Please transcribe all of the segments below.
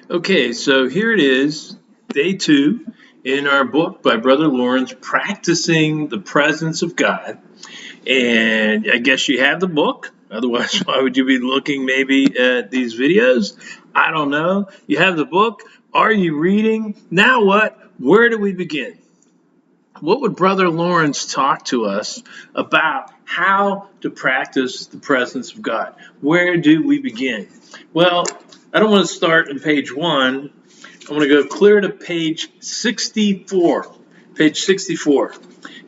Okay, so here it is, day 2 in our book by Brother Lawrence, Practicing the Presence of God. And I guess you have the book. Otherwise, why would you be looking maybe at these videos? I don't know. You have the book. Are you reading? Now what? Where do we begin? What would Brother Lawrence talk to us about how to practice the presence of God? Where do we begin? Well, I don't want to start on page 1. I want to go clear to page 64. Page 64.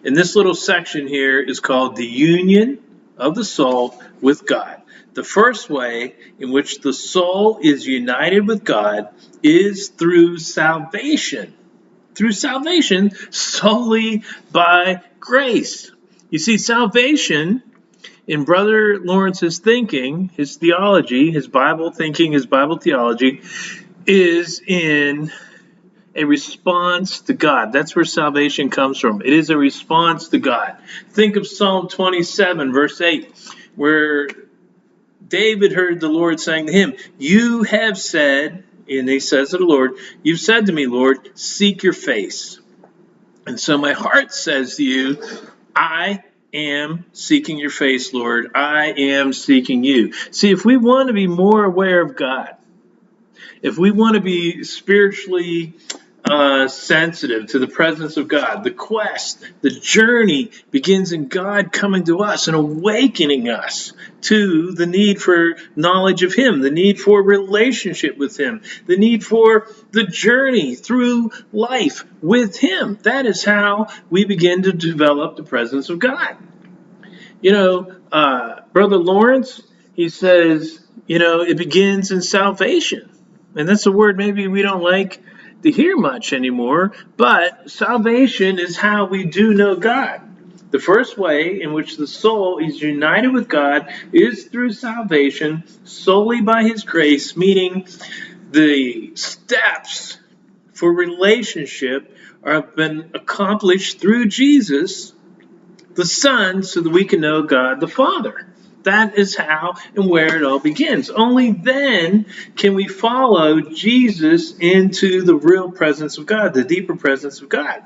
And this little section here is called the union of the soul with God. The first way in which the soul is united with God is through salvation. Through salvation solely by grace. You see, salvation in Brother Lawrence's thinking, his theology, his Bible thinking, his Bible theology, is in a response to God. That's where salvation comes from. It is a response to God. Think of Psalm 27, verse 8, where David heard the Lord saying to him, "You have said," and he says to the Lord, "You've said to me, Lord, seek your face." And so my heart says to you, I am seeking your face, Lord. I am seeking you. See, if we want to be more aware of God, if we want to be spiritually sensitive to the presence of God, the quest, the journey begins in God coming to us and awakening us to the need for knowledge of Him, the need for relationship with Him, the need for the journey through life with Him. That is how we begin to develop the presence of God. Brother Lawrence, he says, it begins in salvation. And that's a word maybe we don't like to hear much anymore, but salvation is how we do know God. The first way in which the soul is united with God is through salvation, solely by His grace, meaning the steps for relationship have been accomplished through Jesus, the Son, so that we can know God the Father. That is how and where it all begins. Only then can we follow Jesus into the real presence of God, the deeper presence of God.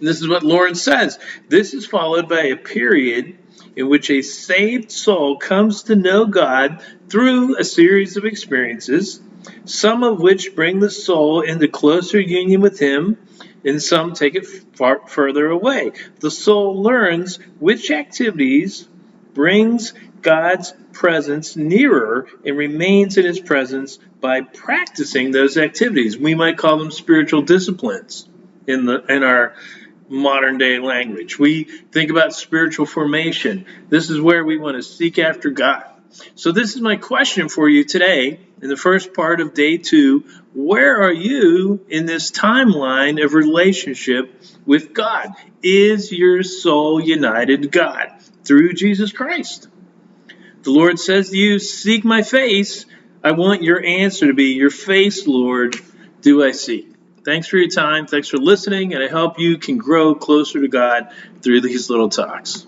And this is what Lawrence says. This is followed by a period in which a saved soul comes to know God through a series of experiences, some of which bring the soul into closer union with Him, and some take it far further away. The soul learns which activities brings God's presence nearer and remains in His presence by practicing those activities. We might call them spiritual disciplines in our modern day language. We think about spiritual formation. This is where we want to seek after God. So this is my question for you today in the first part of day 2. Where are you in this timeline of relationship with God? Is your soul united to God through Jesus Christ? The Lord says to you, seek my face. I want your answer to be, your face, Lord, do I seek? Thanks for your time. Thanks for listening. And I hope you can grow closer to God through these little talks.